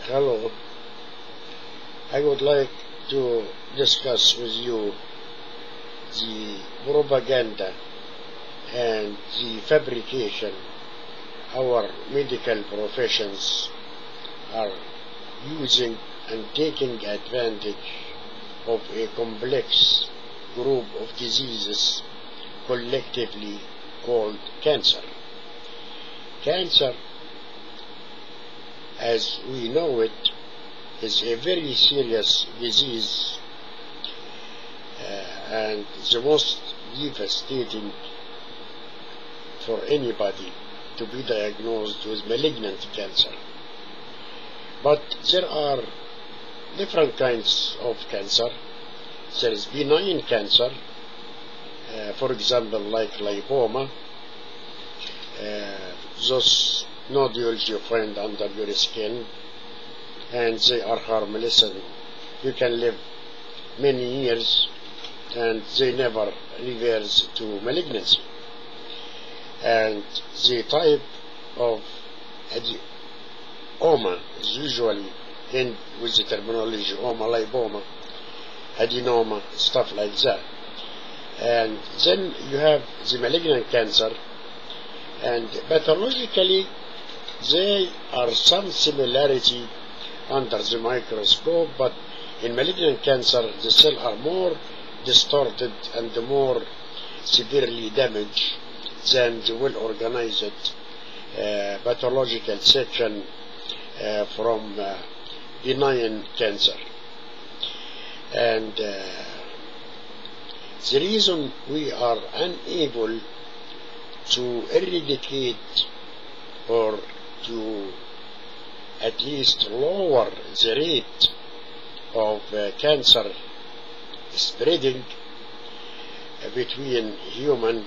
Hello. I would like to discuss with you the propaganda and the fabrication our medical professions are using and taking advantage of a complex group of diseases collectively called cancer. Cancer, as we know it, is a very serious disease and the most devastating for anybody to be diagnosed with malignant cancer. But there are different kinds of cancer. There is benign cancer, for example, like lipoma. Those nodules you find under your skin, and they are harmless, and you can live many years, and they never reverse to malignancy. And the type of adenoma is usually in with the terminology lipoma, adenoma, stuff like that. And then you have the malignant cancer, and pathologically there are some similarity under the microscope, but in malignant cancer the cells are more distorted and more severely damaged than the well-organized pathological section from benign cancer. And the reason we are unable to eradicate or to at least lower the rate of cancer spreading between human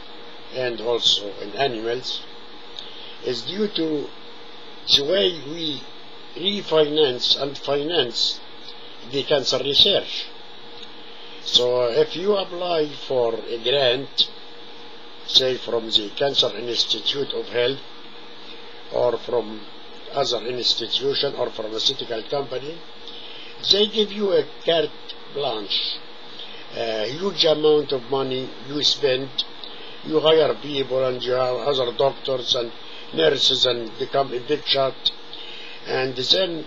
and also in animals is due to the way we refinance and finance the cancer research. So if you apply for a grant, say from the Cancer Institute of Health or from other institution or pharmaceutical company, they give you a carte blanche, a huge amount of money you spend, you hire people and you have other doctors and nurses and become a big shot, and then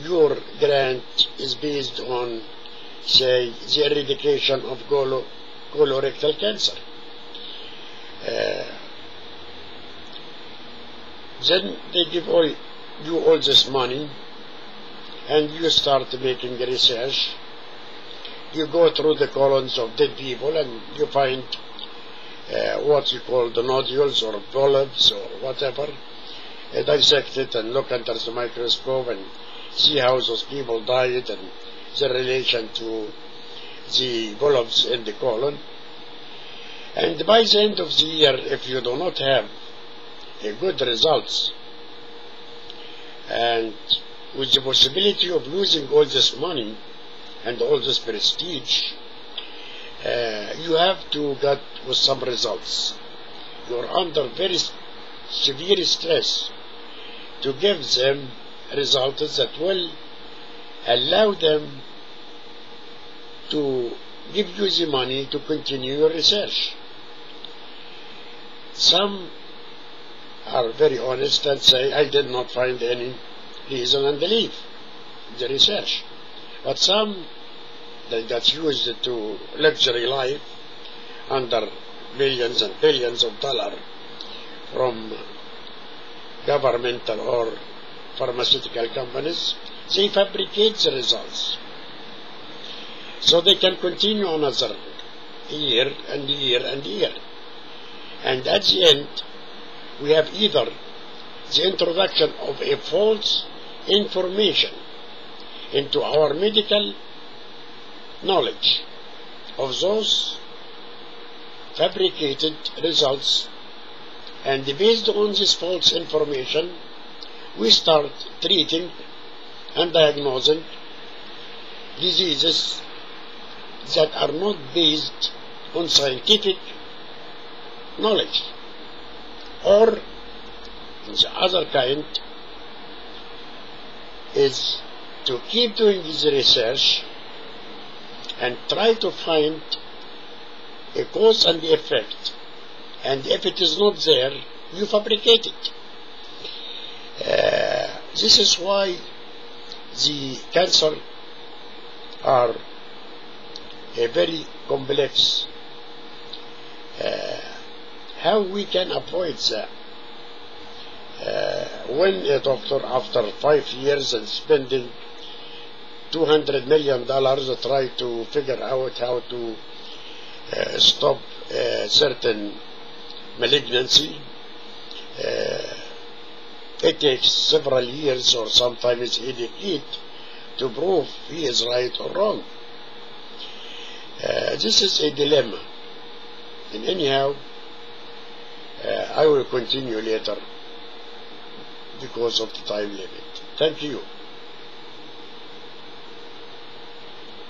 your grant is based on, say, the eradication of colorectal cancer. Then they give you all this money, and you start making research. You go through the colons of dead people and you find what you call the nodules or polyps or whatever, dissect it and look under the microscope and see how those people died and the relation to the polyps in the colon. And by the end of the year, if you do not have a good results, and with the possibility of losing all this money and all this prestige, you have to get with some results. You are under very severe stress to give them results that will allow them to give you the money to continue your research. Some are very honest and say, I did not find any reason, and leave the research. But some that got used to luxury life under millions and billions of dollars from governmental or pharmaceutical companies, they fabricate the results so they can continue another year and year and year. And at the end, we have either the introduction of a false information into our medical knowledge of those fabricated results, and based on this false information, we start treating and diagnosing diseases that are not based on scientific knowledge, or the other kind, is to keep doing this research and try to find a cause and effect, and if it is not there, you fabricate it. This is why the cancer are a very complex. How we can avoid that? When a doctor, after 5 years and spending $200 million, try to figure out how to stop certain malignancy, it takes several years or sometimes a decade to prove he is right or wrong. This is a dilemma. And anyhow, I will continue later because of the time limit. Thank you.